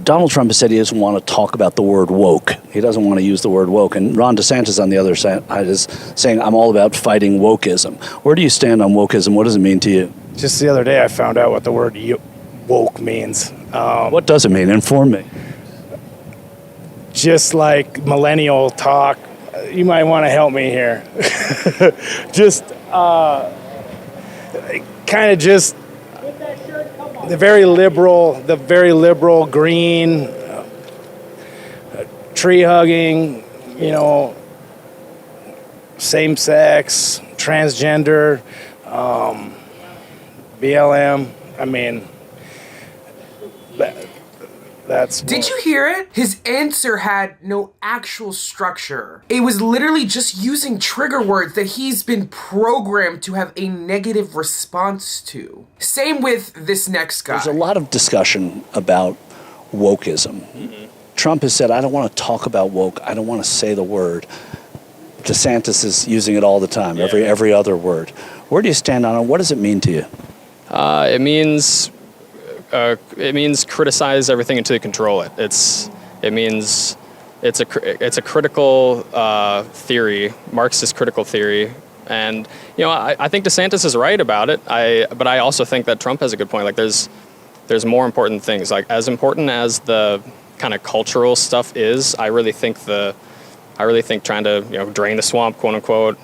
Donald Trump has said he doesn't want to talk about the word woke. He doesn't want to use the word woke. And Ron DeSantis on the other side is saying, I'm all about fighting wokeism. Where do you stand on wokeism? What does it mean to you? Just the other day I found out what the word woke means. What does it mean? Inform me. Just like millennial talk, you might want to help me here. Just kind of just the very liberal green, tree hugging, same sex, transgender, BLM. I mean, that's. Did you hear it? His answer had no actual structure. It was literally just using trigger words that he's been programmed to have a negative response to. Same with this next guy. There's a lot of discussion about wokeism. Mm-hmm. Trump has said, I don't want to talk about woke. I don't want to say the word. DeSantis is using it all the time, every other word. Where do you stand on it? What does it mean to you? It means criticize everything until you control it. It means it's a critical theory, Marxist critical theory, and I think DeSantis is right about it. But I also think that Trump has a good point. Like there's more important things. Like as important as the kind of cultural stuff is, I really think trying to drain the swamp, quote unquote,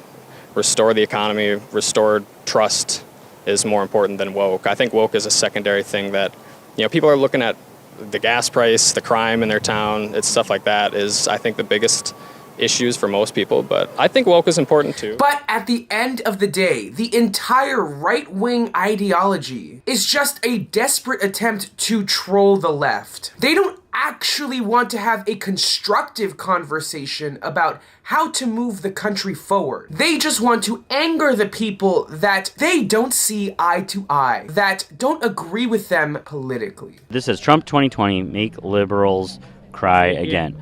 restore the economy, restore trust is more important than woke. I think woke is a secondary thing that, people are looking at the gas price, the crime in their town, it's stuff like that is, I think, the biggest issues for most people, but I think woke is important too. But at the end of the day, the entire right-wing ideology is just a desperate attempt to troll the left. They don't actually want to have a constructive conversation about how to move the country forward. They just want to anger the people that they don't see eye to eye, that don't agree with them politically. This says Trump 2020, make liberals cry again.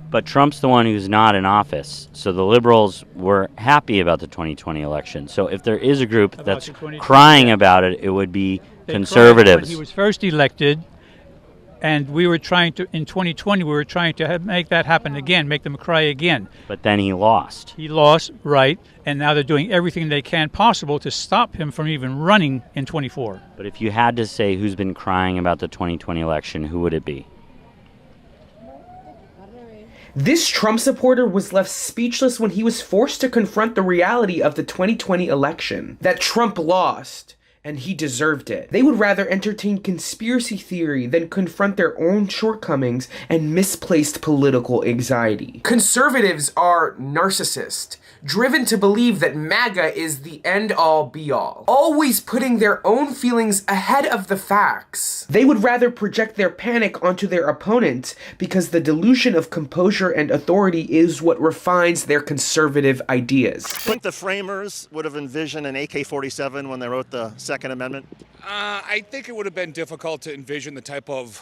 But Trump's the one who's not in office, so the liberals were happy about the 2020 election. So if there is a group that's crying about it, it would be conservatives. He was first elected, and we were trying to, in 2020, we were trying to make that happen again, make them cry again. But then he lost. He lost, right, and now they're doing everything they can possible to stop him from even running in 24. But if you had to say who's been crying about the 2020 election, who would it be? This Trump supporter was left speechless when he was forced to confront the reality of the 2020 election, that Trump lost, and he deserved it. They would rather entertain conspiracy theory than confront their own shortcomings and misplaced political anxiety. Conservatives are narcissists, driven to believe that MAGA is the end-all be-all, always putting their own feelings ahead of the facts. They would rather project their panic onto their opponent because the delusion of composure and authority is what refines their conservative ideas. I think the framers would have envisioned an AK-47 when they wrote the Second Amendment. I think it would have been difficult to envision the type of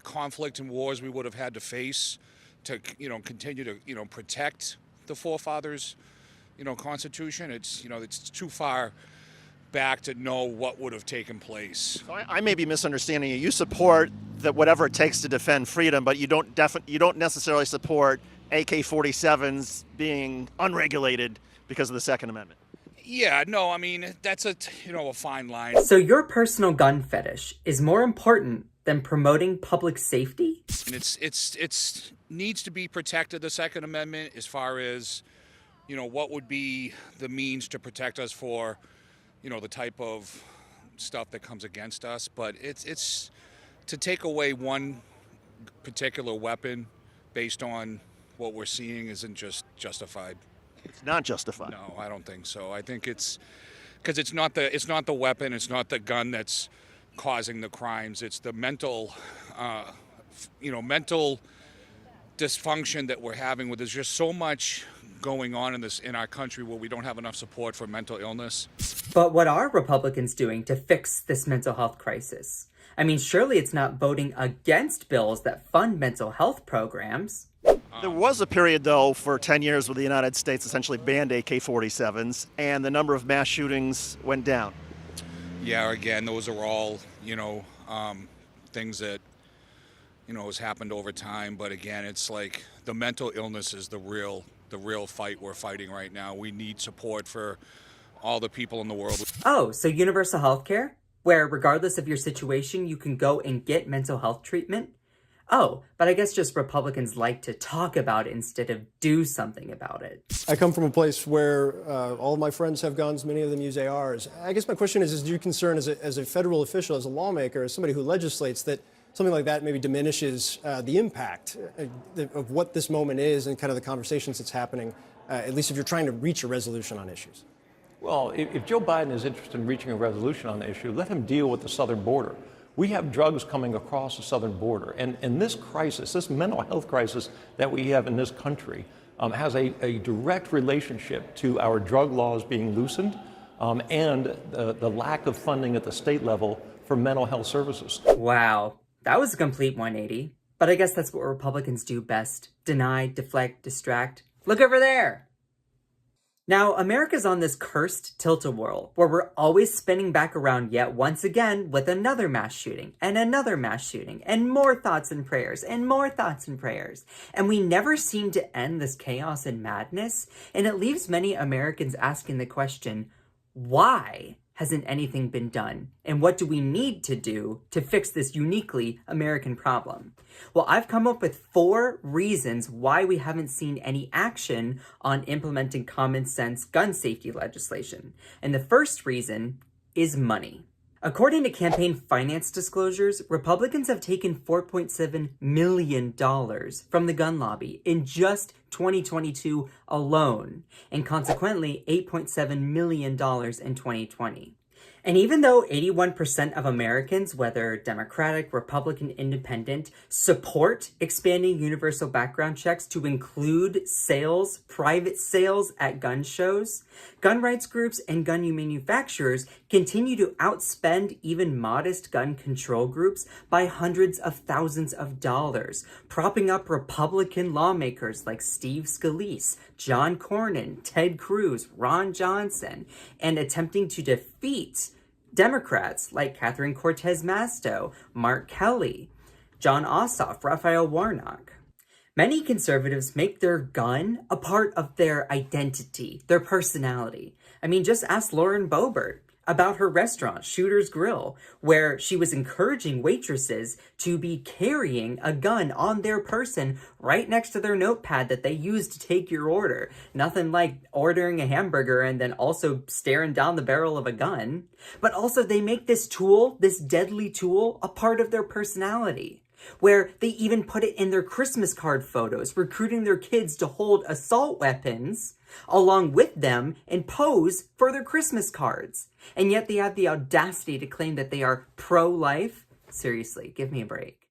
conflict and wars we would have had to face to, continue to, protect the forefathers, Constitution. It's too far back to know what would have taken place. So I may be misunderstanding you. You support that whatever it takes to defend freedom, but you don't necessarily support AK-47s being unregulated because of the Second Amendment. Yeah, no, I mean that's a fine line. So your personal gun fetish is more important than promoting public safety? And it's needs to be protected, the Second Amendment, as far as, what would be the means to protect us for, the type of stuff that comes against us. But it's to take away one particular weapon based on what we're seeing isn't just justified. It's not justified. No, I don't think so. I think it's because it's not the weapon, it's not the gun that's causing the crimes. It's the mental dysfunction that we're having. Where there's just so much going on in our country where we don't have enough support for mental illness. But what are Republicans doing to fix this mental health crisis? I mean, surely it's not voting against bills that fund mental health programs. There was a period, though, for 10 years where the United States essentially banned AK-47s, and the number of mass shootings went down. Yeah, again, those are all, things that, has happened over time. But again, it's like the mental illness is the real fight we're fighting right now. We need support for all the people in the world. Oh, so universal health care? Where regardless of your situation, you can go and get mental health treatment? Oh, but I guess just Republicans like to talk about it instead of do something about it. I come from a place where all of my friends have guns, many of them use ARs. I guess my question is do you concern as a federal official, as a lawmaker, as somebody who legislates, that something like that maybe diminishes the impact of what this moment is and kind of the conversations that's happening, at least if you're trying to reach a resolution on issues? Well, if Joe Biden is interested in reaching a resolution on the issue, let him deal with the southern border. We have drugs coming across the southern border. And this crisis, this mental health crisis that we have in this country, has a direct relationship to our drug laws being loosened and the lack of funding at the state level for mental health services. Wow, that was a complete 180. But I guess that's what Republicans do best. Deny, deflect, distract. Look over there! Now, America's on this cursed tilt-a-whirl, where we're always spinning back around yet once again with another mass shooting, and another mass shooting, and more thoughts and prayers, and more thoughts and prayers. And we never seem to end this chaos and madness, and it leaves many Americans asking the question, why hasn't anything been done? And what do we need to do to fix this uniquely American problem? Well, I've come up with 4 reasons why we haven't seen any action on implementing common sense gun safety legislation. And the first reason is money. According to campaign finance disclosures, Republicans have taken $4.7 million from the gun lobby in just 2022 alone, and consequently $8.7 million in 2020. And even though 81% of Americans, whether Democratic, Republican, Independent, support expanding universal background checks to include sales, private sales at gun shows, gun rights groups and gun manufacturers continue to outspend even modest gun control groups by hundreds of thousands of dollars, propping up Republican lawmakers like Steve Scalise, John Cornyn, Ted Cruz, Ron Johnson, and attempting to defeat Democrats like Catherine Cortez Masto, Mark Kelly, John Ossoff, Raphael Warnock. Many conservatives make their gun a part of their identity, their personality. I mean, just ask Lauren Boebert about her restaurant, Shooter's Grill, where she was encouraging waitresses to be carrying a gun on their person right next to their notepad that they use to take your order. Nothing like ordering a hamburger and then also staring down the barrel of a gun. But also they make this tool, this deadly tool, a part of their personality, where they even put it in their Christmas card photos, recruiting their kids to hold assault weapons along with them and pose for their Christmas cards. And yet they have the audacity to claim that they are pro-life. Seriously, give me a break.